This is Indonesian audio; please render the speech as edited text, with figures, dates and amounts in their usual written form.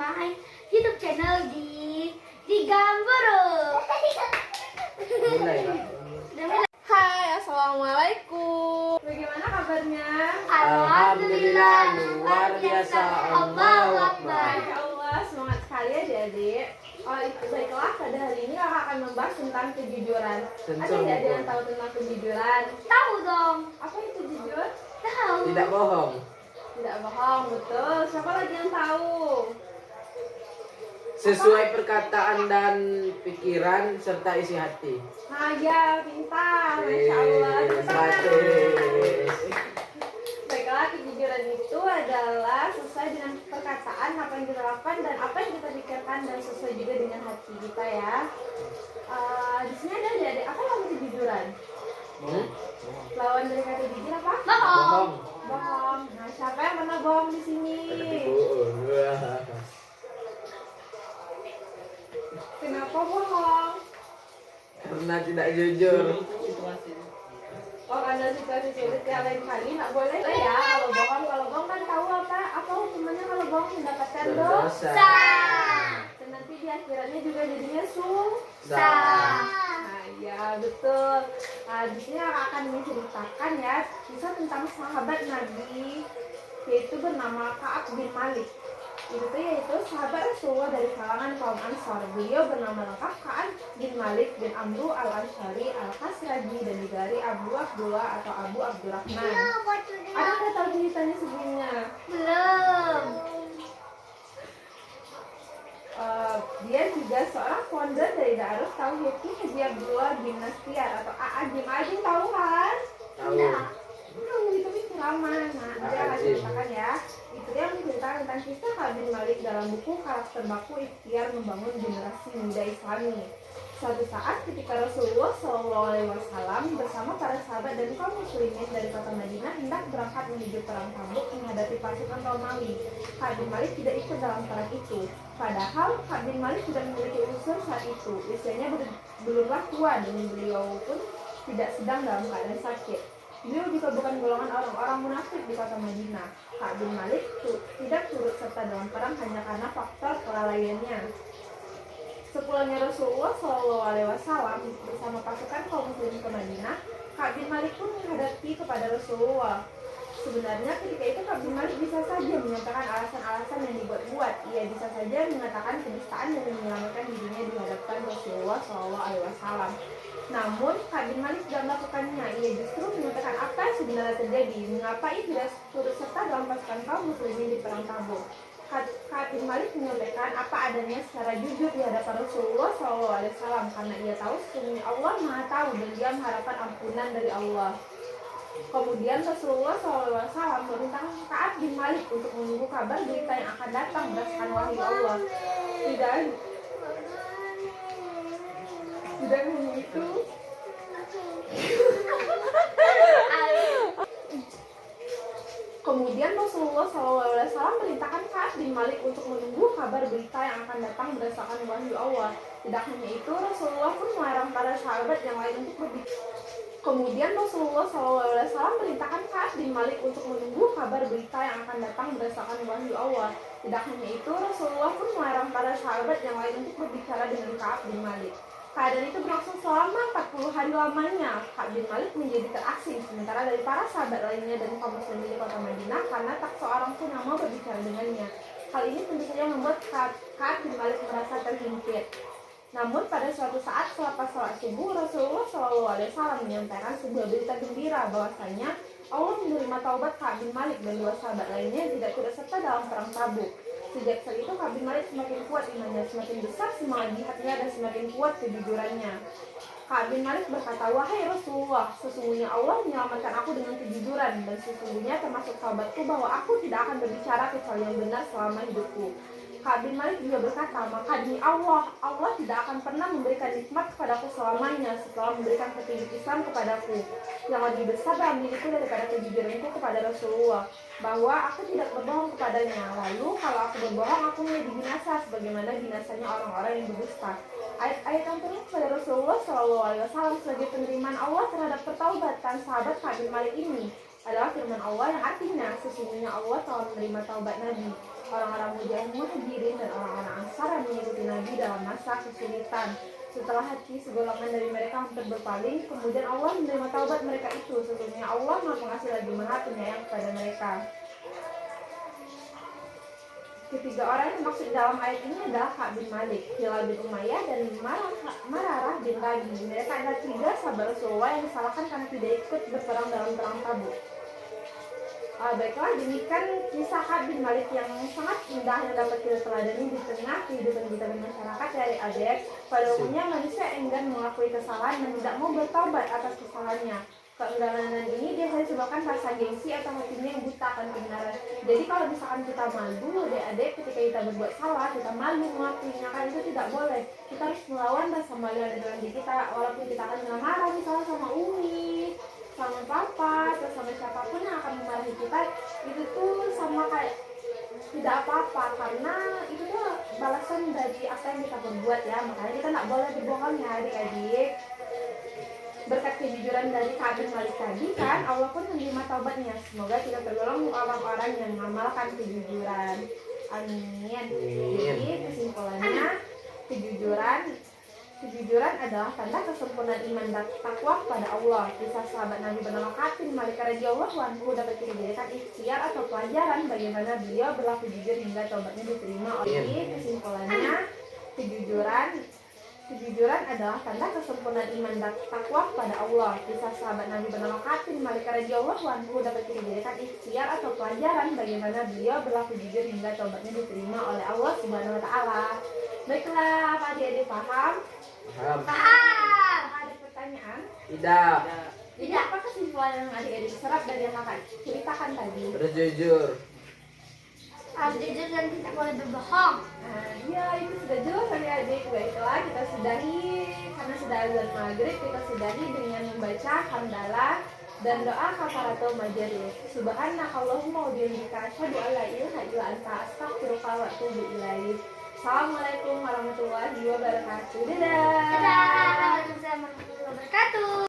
my YouTube channel di Gamboro. Mulai. Hai, assalamualaikum. Bagaimana kabarnya? Alhamdulillah luar biasa. Allahu Akbar. Masya Allah, semangat sekali adik-adik. Oh itu baiklah, pada hari ini kakak akan membahas tentang kejujuran. Ada tidak ada yang tahu tentang kejujuran? Tahu dong. Apa itu jujur? Tahu. Tidak bohong. Tidak bohong, betul. Siapa lagi yang tahu? Sesuai perkataan dan pikiran serta isi hati. Nah ya, pintar. Masya Allah. Baiklah, kejujuran itu adalah sesuai dengan perkataan, apa yang kita lakukan dan apa yang kita pikirkan, dan sesuai juga dengan hati kita ya. Di sini ada adik-adik, apa lawan kejujuran? Lawan dari kata jujur apa? Bohong. Bohong. Nah, siapa yang pernah bohong di sini? Kenapa bohong? Karena tidak jujur. Oh, karena situasi sulit ya, lain kali nggak boleh lah ya kalau bohong. Kalau bohong kan tahu apa hukumannya kalau bohong, mendapatkan dosa. Dan nanti di akhiratnya juga jadinya susah. Nah, ya betul. Nah, di sini akan menceritakan ya kisah tentang sahabat Nabi, yaitu bernama Ka'ab bin Malik. Yaitu sahabat Rasulullah dari kalangan kaum Ansar. Beliau bernama lengkap Ka'ab bin Malik bin Amru al-Ansari al-Khazraji, dan digelari Abu Abdullah atau Abu Abdurrahman. Ada nggak tahu ceritanya sebelumnya? Belum. Dia juga seorang founder dari Darut Tauhid Haji Abdullah bin Nastiar atau A'ajim. A'ajim tahu kan? Tahu. Itu ceramah. Nah, dia akan ceritakan ya. Itu dia menceritakan tentang kisah Ka'ab bin Malik dalam buku Karakter Baku Ikhtiar Membangun Generasi Muda Islami. Suatu saat ketika Rasulullah SAW bersama para sahabat dan kaum muslimin dari kota Madinah hendak berangkat menuju perang Tabuk menghadapi pasukan Romawi, Ka'ab bin Malik tidak ikut dalam perang itu. Padahal Ka'ab bin Malik tidak memiliki unsur saat itu. Usianya belumlah tua dan beliau pun tidak sedang dalam keadaan sakit. Beliau juga bukan golongan orang-orang munafik di kota Madinah. Ka'ab bin Malik tidak turut serta dalam perang hanya karena faktor kelalaiannya. Sepulangnya Rasulullah SAW bersama pasukan kaum muslimin ke Madinah, Ka'ab bin Malik pun menghadapi kepada Rasulullah. Sebenarnya ketika itu Ka'ab bin Malik bisa saja menyatakan alasan-alasan yang dibuat-buat. Ia bisa saja mengatakan kedustaan dan menyelamatkan dirinya di hadapan Rasulullah SAW. Namun Ka'ab bin Malik tidak melakukannya. Ia justru menyatakan apa yang sebenarnya terjadi. Mengapa ia tidak turut serta dalam pasukan kaum muslimin di perang Tabuk. Ka'ab bin Malik menyampaikan apa adanya secara jujur di hadapan Rasulullah SAW karena ia tahu sesungguhnya Allah Maha Tahu dan dia mengharapkan ampunan dari Allah. Kemudian Rasulullah SAW memerintahkan Ka'ab bin Malik untuk menunggu kabar berita yang akan datang berdasarkan wahyu Allah. Tidak hanya itu, kemudian Rasulullah SAW merintahkan Ka'ab bin Malik untuk menunggu kabar berita yang akan datang berdasarkan wahyu Allah. Tidak hanya itu, Rasulullah pun melarang para sahabat yang lain untuk berbicara. Kemudian Rasulullah SAW merintahkan Ka'ab bin Malik untuk menunggu kabar berita yang akan datang berdasarkan wahyu Allah. Tidak hanya itu, Rasulullah pun melarang para sahabat yang lain untuk berbicara dengan Ka'ab bin Malik. Keadaan itu berlangsung selama 40 hari lamanya. Ka'ab bin Malik menjadi terasing sementara dari para sahabat lainnya dan kaum muslimin di kota Madinah karena tak seorang pun yang mau berbicara dengannya. Hal ini tentu saja membuat Ka'ab bin Malik merasa terhimpit. Namun pada suatu saat selepas sholat subuh, Rasulullah SAW menyampaikan sebuah berita gembira bahwasanya Allah menerima taubat Ka'ab bin Malik dan dua sahabat lainnya tidak turut serta dalam perang Tabuk. Sejak saat itu Ka'ab bin Malik semakin kuat imannya, semakin besar semangat jihadnya, dan semakin kuat kejujurannya. Ka'ab bin Malik berkata, "Wahai Rasulullah, sesungguhnya Allah menyelamatkan aku dengan kejujuran, dan sesungguhnya termasuk sahabatku bahwa aku tidak akan berbicara kecuali yang benar selama hidupku." Ka'ab bin Malik juga berkata, "Maka demi Allah, Allah tidak akan pernah memberikan nikmat kepadaku selamanya setelah memberikan petunjuk Islam kepadaku yang lebih besar dalam diriku daripada kejujuranku kepada Rasulullah, bahwa aku tidak berbohong kepadanya. Lalu kalau aku berbohong, aku menjadi binasa sebagaimana binasanya orang-orang yang berdusta." Ayat-ayat yang turun kepada Rasulullah SAW sebagai penerimaan Allah terhadap pertaubatan sahabat Ka'ab bin Malik ini adalah firman Allah yang artinya sesungguhnya Allah telah menerima taubat Nabi. Orang-orang Muhajirin dan orang-orang Ansar yang mengikuti Nabi dalam masa kesulitan. Setelah hati segolongan dari mereka hampir berpaling, kemudian Allah menerima taubat mereka itu. Sesungguhnya Allah Maha Pengasih lagi Maha Penyayang kepada mereka. Ketiga orang yang dimaksud dalam ayat ini adalah Ka'ab bin Malik, Hilal bin Umayyah, dan Mararah bin Rabi. Mereka adalah 3 sahabat Rasulullah yang disalahkan karena tidak ikut berperang dalam perang Tabuk. Baiklah, demikian kisah Ka'ab bin Malik yang sangat indah yang dapat kita teladani di tengah kehidupan kita bermasyarakat dari adik. Pada umumnya manusia enggan mengakui kesalahan dan tidak mau bertobat atas kesalahannya. Keengganan ini biasanya disebabkan rasa gengsi atau hatinya yang buta akan kebenaran. Jadi kalau misalkan kita malu, adik-adik, ketika kita berbuat salah, kita malu mengakuinya, kan itu tidak boleh. Kita harus melawan rasa malu yang ada dalam diri kita, walaupun kita akan marah misalnya sama Umi, sama papa, atau sama siapapun yang akan memarahi kita, itu tuh sama kayak tidak apa-apa, karena itu tuh balasan dari apa yang kita berbuat ya. Makanya kita tidak boleh berbohong ya adik-adik. Berkat kejujuran dari Ka'ab bin Malik tadi kan, Allah pun menerima taubatnya. Semoga kita tergolong orang-orang yang mengamalkan kejujuran. Amin. Jadi kesimpulannya, kejujuran adalah tanda kesempurnaan iman dan takwa kepada Allah. Kisah sahabat Nabi bernama Ka'ab bin Malik radhiyallahu anhu dapat kita jadikan ikhtiar atau pelajaran bagaimana beliau berlaku jujur hingga taubatnya diterima. Jadi kesimpulannya, kejujuran adalah tanda kesempurnaan iman dan takwa kepada Allah. Kisah sahabat Nabi bernama Ka'ab bin Malik radhiyallahu anhu dapat kita jadikan ikhtiar atau pelajaran bagaimana beliau berlaku jujur hingga taubatnya diterima oleh Allah Subhanahu wa taala. Baiklah, Pak adik-adik paham? Paham. Ada pertanyaan? Tidak. Jadi apa kesimpulan yang adik-adik serap dari yang kakak ceritakan tadi? Berjujur. Harus jujur dan tidak boleh berbohong. Nah, ya itu sudah jelas adik-adik. Baiklah, kita sudahi karena sudah azan maghrib, kita sudahi dengan membaca hamdalah dan doa kafaratul majelis. Subhanakallahumma wa bihamdika asyhadu an la ilaha illa anta astaghfiruka wa atubu ilaik. Assalamualaikum warahmatullahi wabarakatuh. Dadah. Dadah. Waalaikumsalam warahmatullahi wabarakatuh.